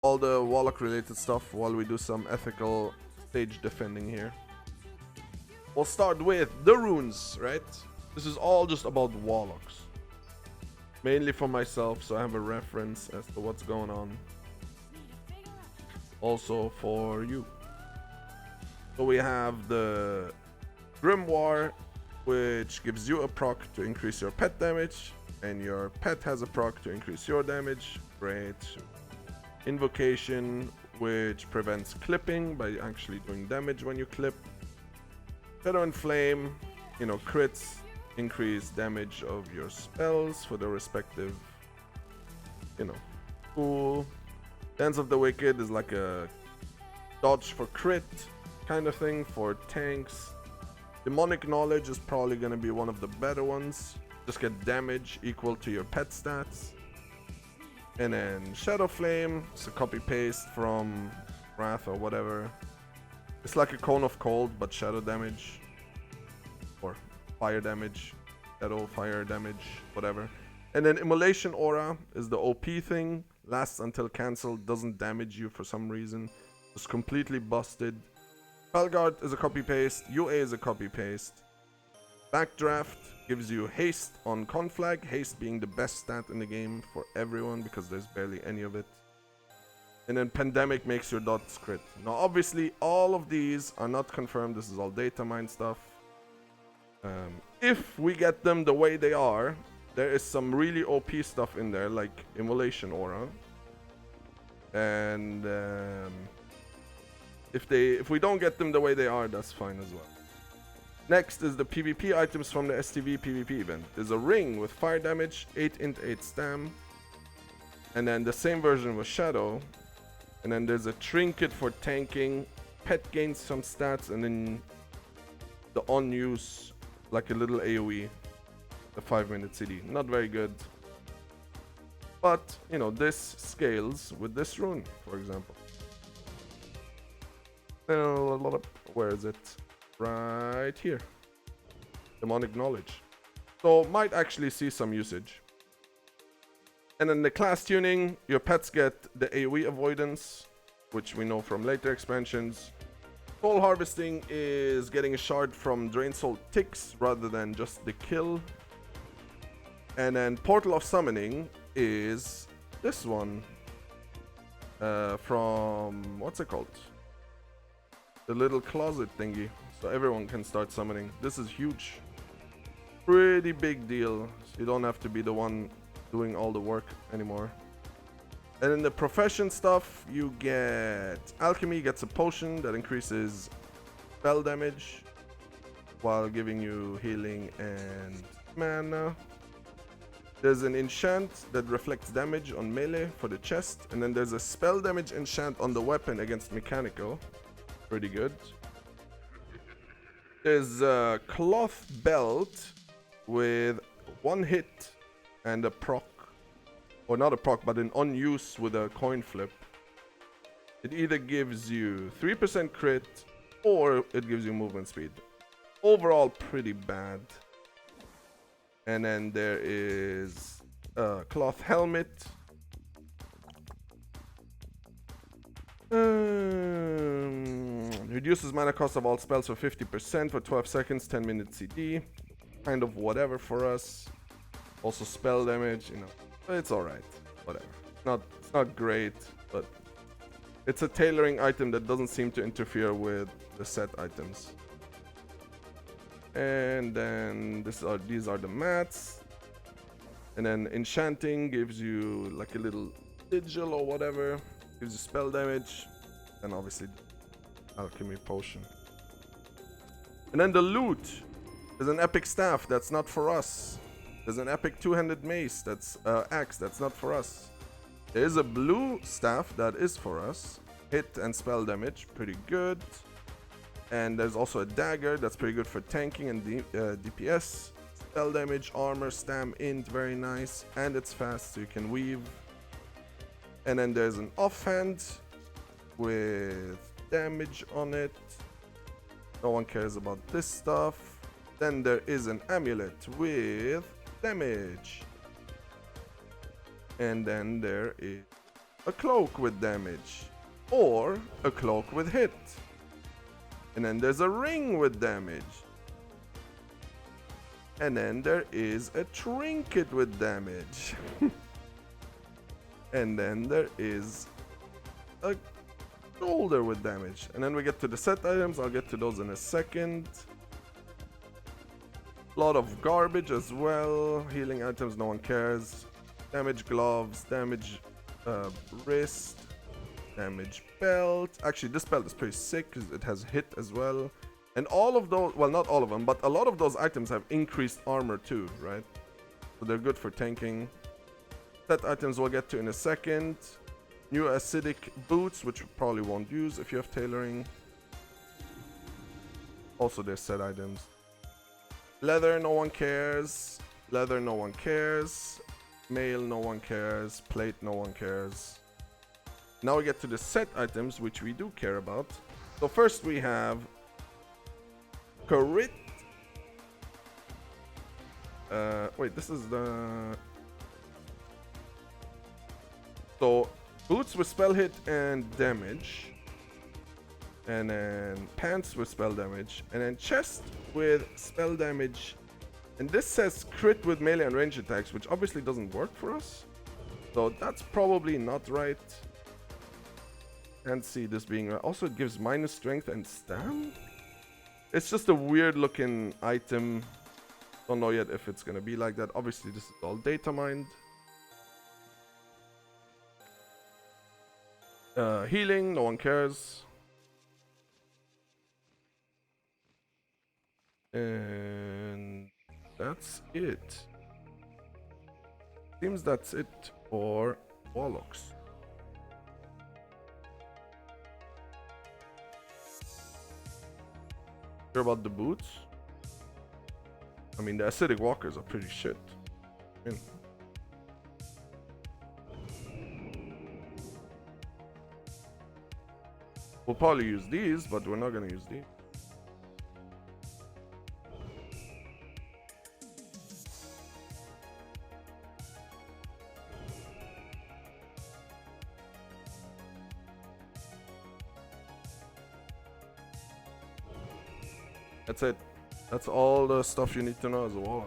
all the Warlock related stuff while we do some ethical stage defending here. We'll start with the runes, right? This is all just about Warlocks. Mainly for myself, so I have a reference as to what's going on. Also for you. So we have the Grimoire, which gives you a proc to increase your pet damage, and your pet has a proc to increase your damage. Great. Invocation, which prevents clipping by actually doing damage when you clip. Shadow and Flame, you know, crits increase damage of your spells for the respective, you know, pool. Dance of the Wicked is like a dodge for crit kind of thing for tanks. Demonic Knowledge is probably going to be one of the better ones. Just get damage equal to your pet stats. And then Shadow Flame, it's a copy paste from Wrath or whatever. It's like a Cone of Cold, but shadow damage. Or fire damage. Shadow, fire damage, whatever. And then Immolation Aura is the OP thing. Lasts until cancelled, doesn't damage you for some reason. It's completely busted. Spellguard is a copy paste. UA is a copy paste. Backdraft gives you haste on Conflag. Haste being the best stat in the game for everyone because there's barely any of it. And then Pandemic makes your dots crit. Now obviously all of these are not confirmed. This is all data mine stuff. If we get them the way they are, there is some really OP stuff in there like Immolation Aura. And if we don't get them the way they are, that's fine as well. Next is the PvP items from the STV PvP event. There's a ring with fire damage, 8 int 8 stam. And then the same version with Shadow. And then there's a trinket for tanking. Pet gains some stats, and then the on use, like a little AoE, the 5-minute CD. Not very good. But, you know, this scales with this rune, for example. Where is it? Right here. Demonic Knowledge. So might actually see some usage. And then the class tuning, your pets get the AoE avoidance, which we know from later expansions. Soul Harvesting is getting a shard from Drain Soul ticks rather than just the kill. And then Portal of Summoning is this one. From, what's it called? The little closet thingy. So everyone can start summoning. This is huge. Pretty big deal. So you don't have to be the one doing all the work anymore. And in the profession stuff, you get Alchemy gets a potion that increases spell damage while giving you healing and mana. There's an enchant that reflects damage on melee for the chest. And then there's a spell damage enchant on the weapon against mechanical. Pretty good. There's a cloth belt with 1 hit and a proc. Or not a proc, but an on use with a coin flip. It either gives you 3% crit or it gives you movement speed. Overall, pretty bad. And then there is a cloth helmet. Reduces mana cost of all spells for 50% for 12 seconds, 10-minute CD. Kind of whatever for us. Also spell damage, you know. It's alright. Whatever. It's not great, but it's a tailoring item that doesn't seem to interfere with the set items. And then these are the mats. And then enchanting gives you like a little sigil or whatever. Gives you spell damage. And obviously alchemy potion. And then the loot. There's an epic staff that's not for us. There's an epic two-handed mace that's axe that's not for us. There is a blue staff that is for us. Hit and spell damage, pretty good. And there's also a dagger that's pretty good for tanking and DPS. Spell damage, armor, stam, int, very nice. And it's fast, so you can weave. And then there's an offhand with damage on it. No one cares about this stuff. Then there is an amulet with damage. And then there is a cloak with damage, or a cloak with hit. And then there's a ring with damage. And then there is a trinket with damage. And then there is a shoulder with damage. And then we get to the set items. I'll get to those in a second. A lot of garbage as well. Healing items, no one cares. Damage gloves, damage wrist, damage belt. Actually, this belt is pretty sick because it has hit as well. And all of those, well, not all of them, but a lot of those items have increased armor too, right? So they're good for tanking. Set items we'll get to in a second. New acidic boots, which we probably won't use if you have tailoring. Also, there's set items. Leather, no one cares. Leather, no one cares. Mail, no one cares. Plate, no one cares. Now we get to the set items, which we do care about. So first we have crit. Wait, this is the... So, boots with spell hit and damage. And then pants with spell damage. And then chest with spell damage. And this says crit with melee and range attacks, which obviously doesn't work for us. So that's probably not right. Can't see this being right. Also, it gives minus strength and stam. It's just a weird looking item. Don't know yet if it's gonna be like that. Obviously, this is all data mined. Healing, no one cares. And that's it. Seems that's it for Warlocks. Sure about the boots? I mean, the acidic walkers are pretty shit. I mean, we'll probably use these, but we're not gonna use these. That's it. That's all the stuff you need to know as a Warlock.